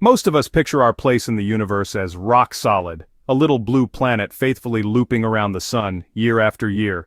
Most of us picture our place in the universe as rock solid, a little blue planet faithfully looping around the sun, year after year.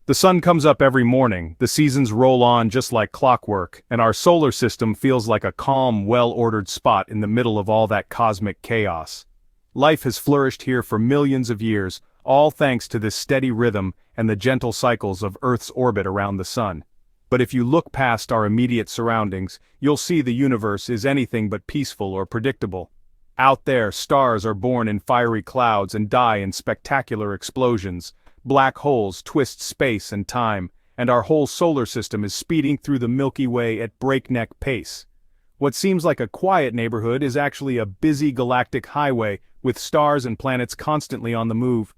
The sun comes up every morning, the seasons roll on just like clockwork, and our solar system feels like a calm, well-ordered spot in the middle of all that cosmic chaos. Life has flourished here for millions of years, all thanks to this steady rhythm and the gentle cycles of Earth's orbit around the sun. But if you look past our immediate surroundings, you'll see the universe is anything but peaceful or predictable. Out there, stars are born in fiery clouds and die in spectacular explosions. Black holes twist space and time, and our whole solar system is speeding through the Milky Way at breakneck pace. What seems like a quiet neighborhood is actually a busy galactic highway with stars and planets constantly on the move.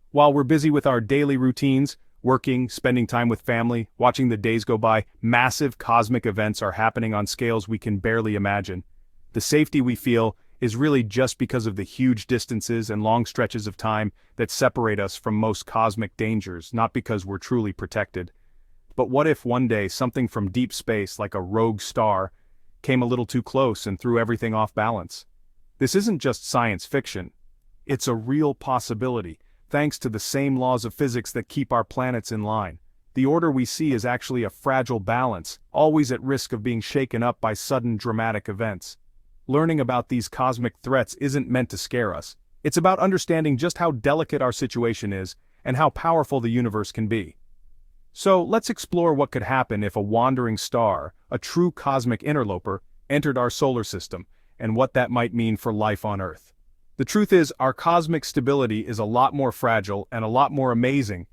While we're busy with our daily routines, working, spending time with family, watching the days go by, massive cosmic events are happening on scales we can barely imagine. The safety we feel is really just because of the huge distances and long stretches of time that separate us from most cosmic dangers, not because we're truly protected. But what if one day something from deep space, like a rogue star, came a little too close and threw everything off balance? This isn't just science fiction. It's a real possibility, thanks to the same laws of physics that keep our planets in line. The order we see is actually a fragile balance, always at risk of being shaken up by sudden dramatic events. Learning about these cosmic threats isn't meant to scare us. It's about understanding just how delicate our situation is and how powerful the universe can be. So let's explore what could happen if a wandering star, a true cosmic interloper, entered our solar system, and what that might mean for life on Earth. The truth is, our cosmic stability is a lot more fragile and a lot more amazing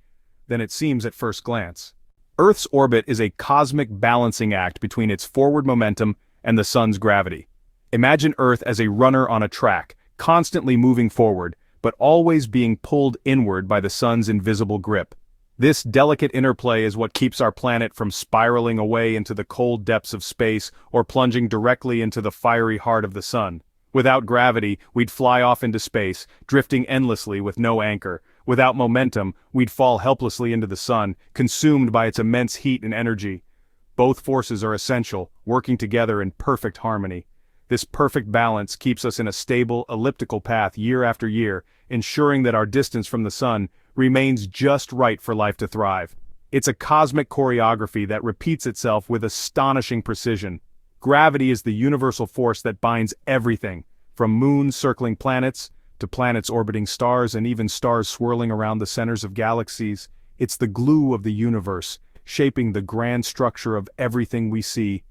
than it seems at first glance. Earth's orbit is a cosmic balancing act between its forward momentum and the sun's gravity. Imagine Earth as a runner on a track, constantly moving forward, but always being pulled inward by the sun's invisible grip. This delicate interplay is what keeps our planet from spiraling away into the cold depths of space or plunging directly into the fiery heart of the sun. Without gravity, we'd fly off into space, drifting endlessly with no anchor. Without momentum, we'd fall helplessly into the sun, consumed by its immense heat and energy. Both forces are essential, working together in perfect harmony. This perfect balance keeps us in a stable, elliptical path year after year, ensuring that our distance from the sun remains just right for life to thrive. It's a cosmic choreography that repeats itself with astonishing precision. Gravity is the universal force that binds everything, from moons circling planets, to planets orbiting stars and even stars swirling around the centers of galaxies. It's the glue of the universe, shaping the grand structure of everything we see.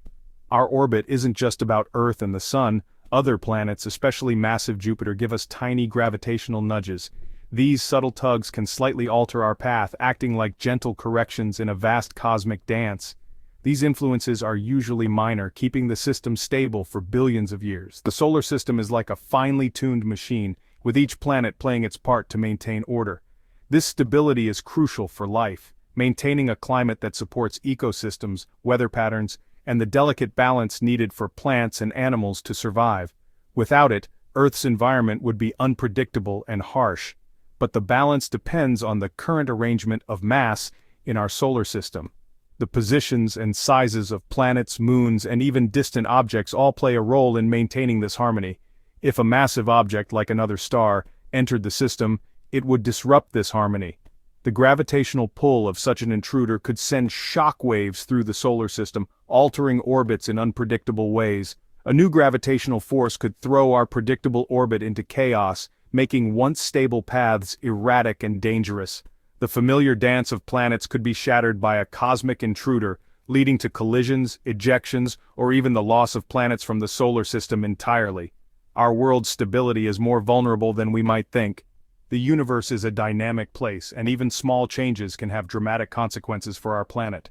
Our orbit isn't just about Earth and the Sun. Other planets, especially massive Jupiter, give us tiny gravitational nudges. These subtle tugs can slightly alter our path, acting like gentle corrections in a vast cosmic dance. These influences are usually minor, keeping the system stable for billions of years. The solar system is like a finely tuned machine, with each planet playing its part to maintain order. This stability is crucial for life, maintaining a climate that supports ecosystems, weather patterns, and the delicate balance needed for plants and animals to survive. Without it, Earth's environment would be unpredictable and harsh. But the balance depends on the current arrangement of mass in our solar system. The positions and sizes of planets, moons, and even distant objects all play a role in maintaining this harmony. If a massive object like another star entered the system, it would disrupt this harmony. The gravitational pull of such an intruder could send shock waves through the solar system, altering orbits in unpredictable ways. A new gravitational force could throw our predictable orbit into chaos, making once stable paths erratic and dangerous. The familiar dance of planets could be shattered by a cosmic intruder, leading to collisions, ejections, or even the loss of planets from the solar system entirely. Our world's stability is more vulnerable than we might think. The universe is a dynamic place, and even small changes can have dramatic consequences for our planet.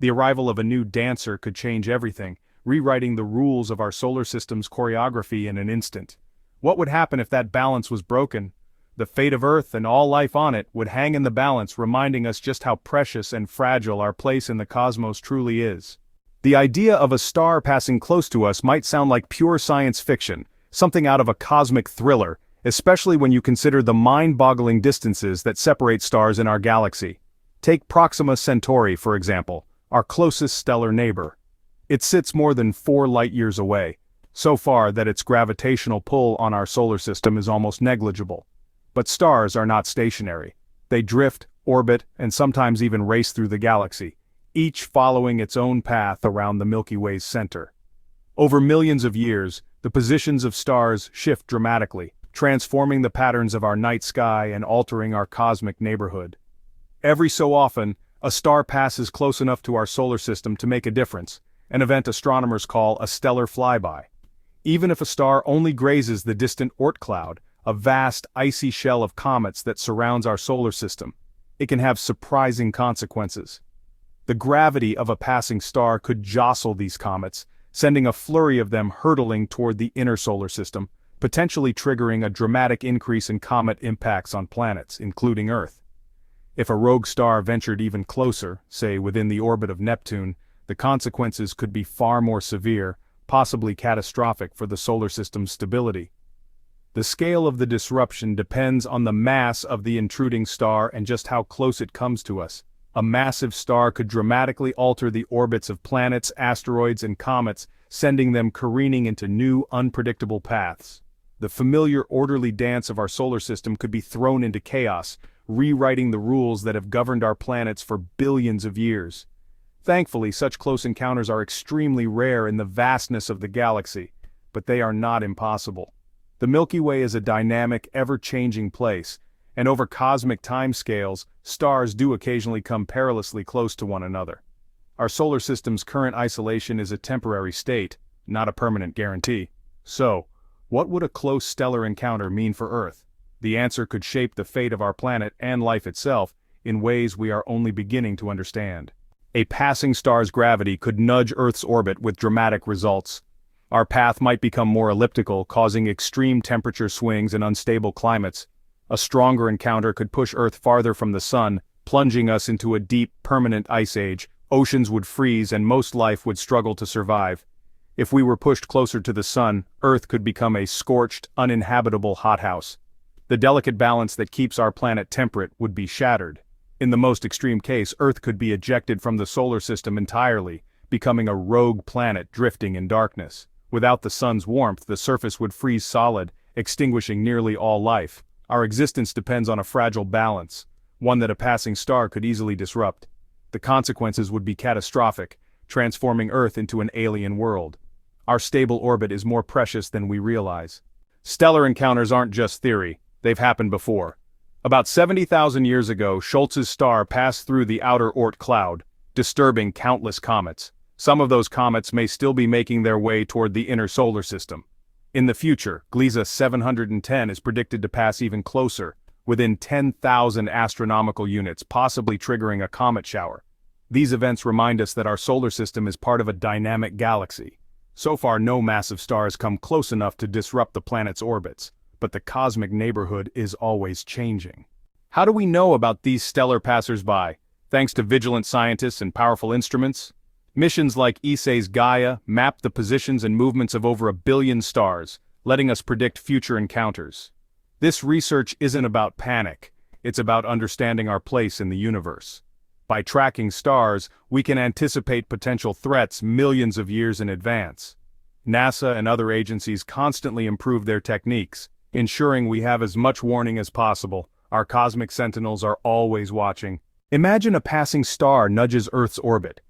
The arrival of a new dancer could change everything, rewriting the rules of our solar system's choreography in an instant. What would happen if that balance was broken? The fate of Earth and all life on it would hang in the balance, reminding us just how precious and fragile our place in the cosmos truly is. The idea of a star passing close to us might sound like pure science fiction, something out of a cosmic thriller, especially when you consider the mind-boggling distances that separate stars in our galaxy. Take Proxima Centauri, for example, our closest stellar neighbor. It sits more than 4 light-years away. so far that its gravitational pull on our solar system is almost negligible. But stars are not stationary. They drift, orbit, and sometimes even race through the galaxy, each following its own path around the Milky Way's center. Over millions of years, the positions of stars shift dramatically, transforming the patterns of our night sky and altering our cosmic neighborhood. Every so often, a star passes close enough to our solar system to make a difference, an event astronomers call a stellar flyby. Even if a star only grazes the distant Oort cloud, a vast icy shell of comets that surrounds our solar system, it can have surprising consequences. The gravity of a passing star could jostle these comets, sending a flurry of them hurtling toward the inner solar system, potentially triggering a dramatic increase in comet impacts on planets, including Earth. If a rogue star ventured even closer, say within the orbit of Neptune, the consequences could be far more severe, possibly catastrophic for the solar system's stability. The scale of the disruption depends on the mass of the intruding star and just how close it comes to us. A massive star could dramatically alter the orbits of planets, asteroids, and comets, sending them careening into new, unpredictable paths. The familiar orderly dance of our solar system could be thrown into chaos, rewriting the rules that have governed our planets for billions of years. Thankfully, such close encounters are extremely rare in the vastness of the galaxy, but they are not impossible. The Milky Way is a dynamic, ever-changing place, and over cosmic timescales, stars do occasionally come perilously close to one another. Our solar system's current isolation is a temporary state, not a permanent guarantee. So, what would a close stellar encounter mean for Earth? The answer could shape the fate of our planet and life itself in ways we are only beginning to understand. A passing star's gravity could nudge Earth's orbit with dramatic results. Our path might become more elliptical, causing extreme temperature swings and unstable climates. A stronger encounter could push Earth farther from the sun, plunging us into a deep, permanent ice age. Oceans would freeze and most life would struggle to survive. If we were pushed closer to the sun, Earth could become a scorched, uninhabitable hothouse. The delicate balance that keeps our planet temperate would be shattered. In the most extreme case, Earth could be ejected from the solar system entirely, becoming a rogue planet drifting in darkness. Without the sun's warmth, the surface would freeze solid, extinguishing nearly all life. Our existence depends on a fragile balance, one that a passing star could easily disrupt. The consequences would be catastrophic, transforming Earth into an alien world. Our stable orbit is more precious than we realize. Stellar encounters aren't just theory, they've happened before. About 70,000 years ago, Schultz's star passed through the outer Oort cloud, disturbing countless comets. Some of those comets may still be making their way toward the inner solar system. In the future, Gliese 710 is predicted to pass even closer, within 10,000 astronomical units, possibly triggering a comet shower. These events remind us that our solar system is part of a dynamic galaxy. So far, no massive star has come close enough to disrupt the planet's orbits, but the cosmic neighborhood is always changing. How do we know about these stellar passers-by? Thanks to vigilant scientists and powerful instruments? Missions like ESA's Gaia map the positions and movements of over 1 billion stars, letting us predict future encounters. This research isn't about panic, it's about understanding our place in the universe. By tracking stars, we can anticipate potential threats millions of years in advance. NASA and other agencies constantly improve their techniques, ensuring we have as much warning as possible. Our cosmic sentinels are always watching. Imagine a passing star nudges Earth's orbit.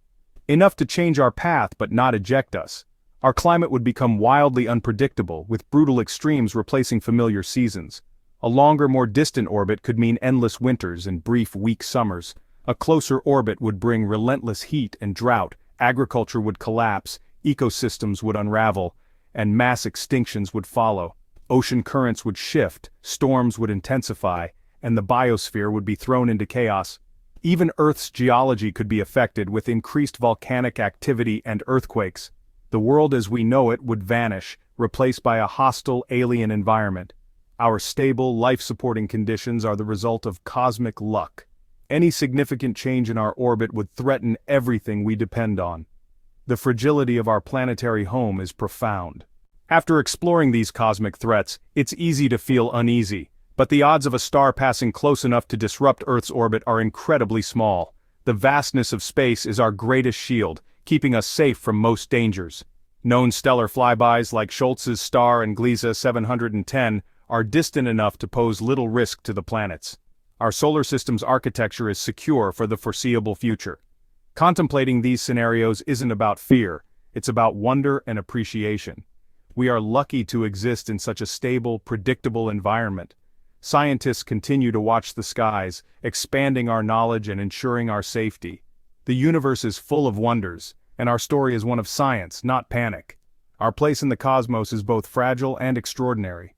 Enough to change our path but not eject us. Our climate would become wildly unpredictable, with brutal extremes replacing familiar seasons. A longer, more distant orbit could mean endless winters and brief, weak summers. A closer orbit would bring relentless heat and drought, agriculture would collapse, ecosystems would unravel, and mass extinctions would follow. Ocean currents would shift, storms would intensify, and the biosphere would be thrown into chaos. Even Earth's geology could be affected with increased volcanic activity and earthquakes. The world as we know it would vanish, replaced by a hostile alien environment. Our stable, life-supporting conditions are the result of cosmic luck. Any significant change in our orbit would threaten everything we depend on. The fragility of our planetary home is profound. After exploring these cosmic threats, it's easy to feel uneasy. But the odds of a star passing close enough to disrupt Earth's orbit are incredibly small. The vastness of space is our greatest shield, keeping us safe from most dangers. Known stellar flybys like Schultz's star and Gliese 710 are distant enough to pose little risk to the planets. Our solar system's architecture is secure for the foreseeable future. Contemplating these scenarios isn't about fear, it's about wonder and appreciation. We are lucky to exist in such a stable, predictable environment. Scientists continue to watch the skies, expanding our knowledge and ensuring our safety. The universe is full of wonders, and our story is one of science, not panic. Our place in the cosmos is both fragile and extraordinary.